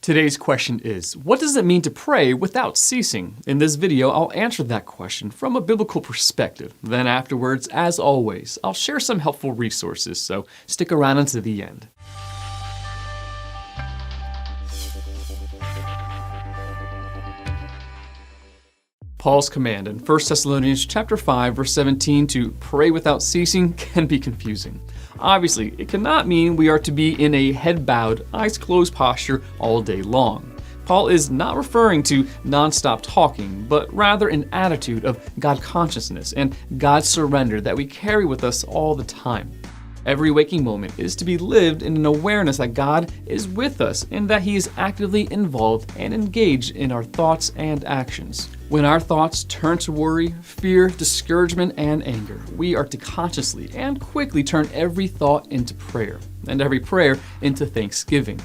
Today's question is, what does it mean to pray without ceasing? In this video, I'll answer that question from a biblical perspective. Then afterwards, as always, I'll share some helpful resources, so stick around until the end. Paul's command in 1 Thessalonians chapter 5, verse 17 to pray without ceasing can be confusing. Obviously, it cannot mean we are to be in a head-bowed, eyes-closed posture all day long. Paul is not referring to non-stop talking, but rather an attitude of God consciousness and God surrender that we carry with us all the time. Every waking moment is to be lived in an awareness that God is with us and that He is actively involved and engaged in our thoughts and actions. When our thoughts turn to worry, fear, discouragement, and anger, we are to consciously and quickly turn every thought into prayer, and every prayer into thanksgiving.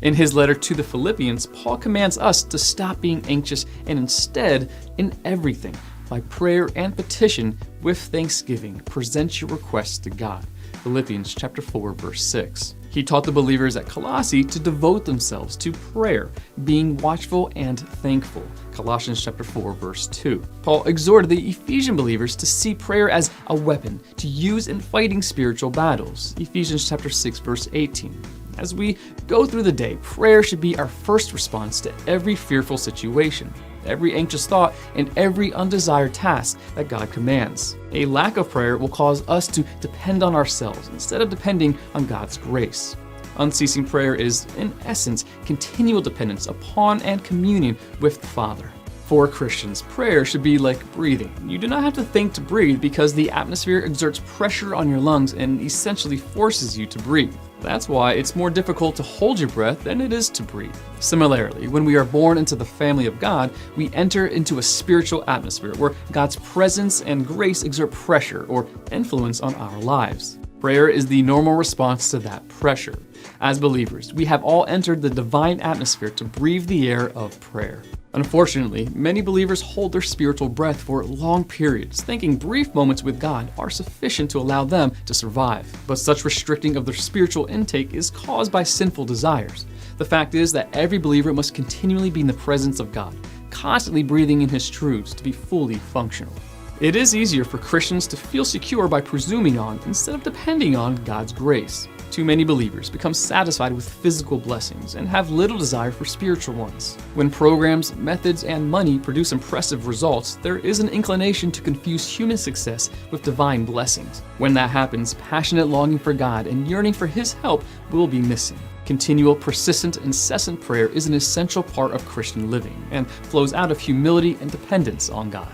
In his letter to the Philippians, Paul commands us to stop being anxious and instead, in everything, by prayer and petition, with thanksgiving, present your requests to God. Philippians chapter 4, verse 6. He taught the believers at Colossae to devote themselves to prayer, being watchful and thankful. Colossians chapter 4, verse 2. Paul exhorted the Ephesian believers to see prayer as a weapon to use in fighting spiritual battles. Ephesians chapter 6, verse 18. As we go through the day, prayer should be our first response to every fearful situation, every anxious thought, and every undesired task that God commands. A lack of prayer will cause us to depend on ourselves instead of depending on God's grace. Unceasing prayer is, in essence, continual dependence upon and communion with the Father. For Christians, prayer should be like breathing. You do not have to think to breathe because the atmosphere exerts pressure on your lungs and essentially forces you to breathe. That's why it's more difficult to hold your breath than it is to breathe. Similarly, when we are born into the family of God, we enter into a spiritual atmosphere where God's presence and grace exert pressure or influence on our lives. Prayer is the normal response to that pressure. As believers, we have all entered the divine atmosphere to breathe the air of prayer. Unfortunately, many believers hold their spiritual breath for long periods, thinking brief moments with God are sufficient to allow them to survive. But such restricting of their spiritual intake is caused by sinful desires. The fact is that every believer must continually be in the presence of God, constantly breathing in His truths to be fully functional. It is easier for Christians to feel secure by presuming on instead of depending on God's grace. Too many believers become satisfied with physical blessings and have little desire for spiritual ones. When programs, methods, and money produce impressive results, there is an inclination to confuse human success with divine blessings. When that happens, passionate longing for God and yearning for His help will be missing. Continual, persistent, incessant prayer is an essential part of Christian living and flows out of humility and dependence on God.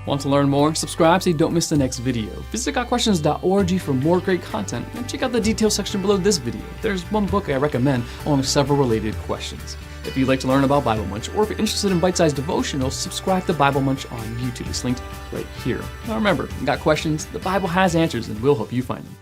Want to learn more? Subscribe so you don't miss the next video. Visit GotQuestions.org for more great content, and check out the details section below this video. There's one book I recommend along with several related questions. If you'd like to learn about Bible Munch, or if you're interested in bite-sized devotionals, subscribe to Bible Munch on YouTube. It's linked right here. Now remember, you got questions, the Bible has answers, and we'll help you find them.